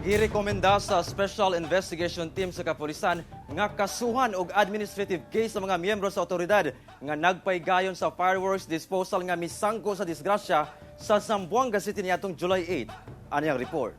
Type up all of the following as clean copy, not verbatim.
Girekomenda sa Special Investigation Team sa kapulisan nga kasuhan og administrative case sa mga miyembro sa otoridad nga nagpaygayon sa fireworks disposal nga misangko sa disgrasya sa Zamboanga City niadtong July 8. Anyang report.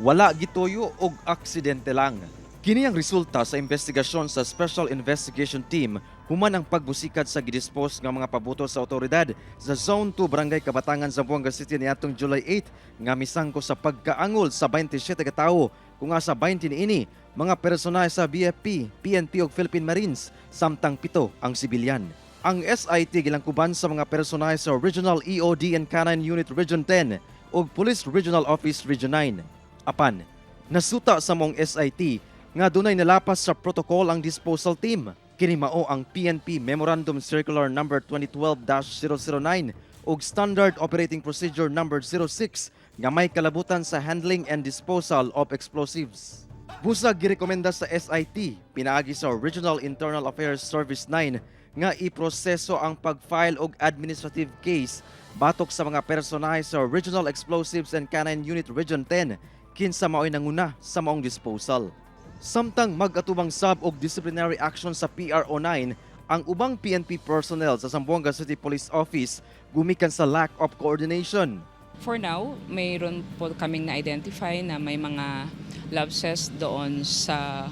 Wala gituyo og aksidente lang. Kini ang resulta sa investigasyon sa Special Investigation Team human ang pagbusikad sa gidispose nga mga pabuto sa otoridad sa Zone 2 Barangay Kabatangan, Zamboanga City niadtong July 8 nga misangko sa pagkaangol sa 27 ka tawo kung sa 20 niini mga personal sa BFP, PNP ug Philippine Marines samtang 7 ang sibilyan. Ang SIT gilangkuban sa mga personal sa Regional EOD and Canine Unit Region 10 ug Police Regional Office Region 9. Apan, nasuta sa mong SIT nga dunay nalapas sa protocol ang disposal team. Kini mao ang PNP Memorandum Circular No. 2012-009 ug Standard Operating Procedure No. 06 nga may kalabutan sa handling and disposal of explosives. Busag girekomenda sa SIT pinaagi sa Regional Internal Affairs Service 9 nga iproseso ang pag-file og administrative case batok sa mga personahe sa Regional Explosives and Canine Unit Region 10 kinsa mao'y nanguna sa maong disposal. Samtang mag-atubang sab og disciplinary action sa PRO9 ang ubang PNP personnel sa Zamboanga City Police Office gumikan sa lack of coordination. For now, mayroon po kaming na-identify na may mga lapses doon sa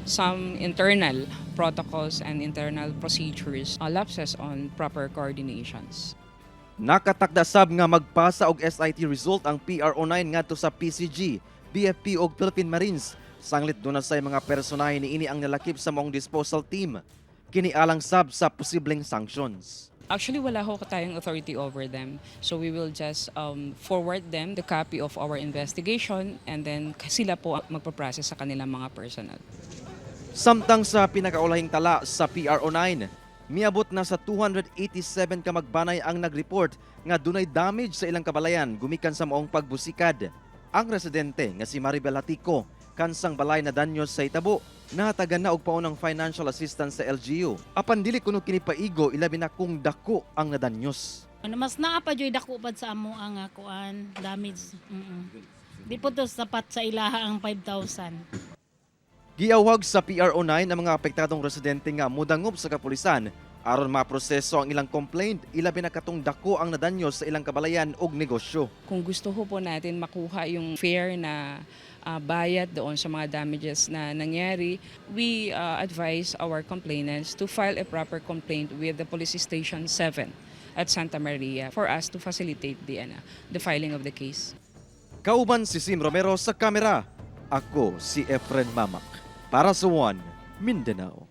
some internal protocols and internal procedures, lapses on proper coordinations. Nakatakda sab nga magpasa og SIT result ang PRO9 ngadto sa PCG, BFP ug Philippine Marines. Sanglit doon na sa mga personahe niini ang nalakip sa maong disposal team. Kinialang sab sa posibleng sanctions. Actually, wala ho tayong authority over them. So we will just forward them the copy of our investigation and then sila po magpaprocess sa kanilang mga personal. Samtang sa pinakaulahing tala sa PRO9, miabot na sa 287 ka magbanay ang nag-report nga dunay damage sa ilang kabalayan gumikan sa maong pagbusikad. Ang residente nga si Maribel Hatico kansang balay na danyos sa Itabo, nahatagan na og paunang financial assistance sa LGU. Apan dili kuno kini paigo ilabi na kung dako ang nadanyos. Mas naa pa joy dako pad sa amo ang kuan damage. Di po to sapat sa ilaha ang 5,000. Giawhag sa PRO9 ang mga apektadong residente nga mudangob sa kapulisan aron maproseso ang ilang complaint ilabi na katong dako ang nadanyos sa ilang kabalayan ug negosyo. Kung gusto ho po natin makuha yung fair na bayad doon sa mga damages na nangyari, we advise our complainants to file a proper complaint with the Police Station 7 at Santa Maria for us to facilitate the filing of the case. Kauban si Sim Romero sa kamera. Ako si Efren Mamak para sa One Mindanao.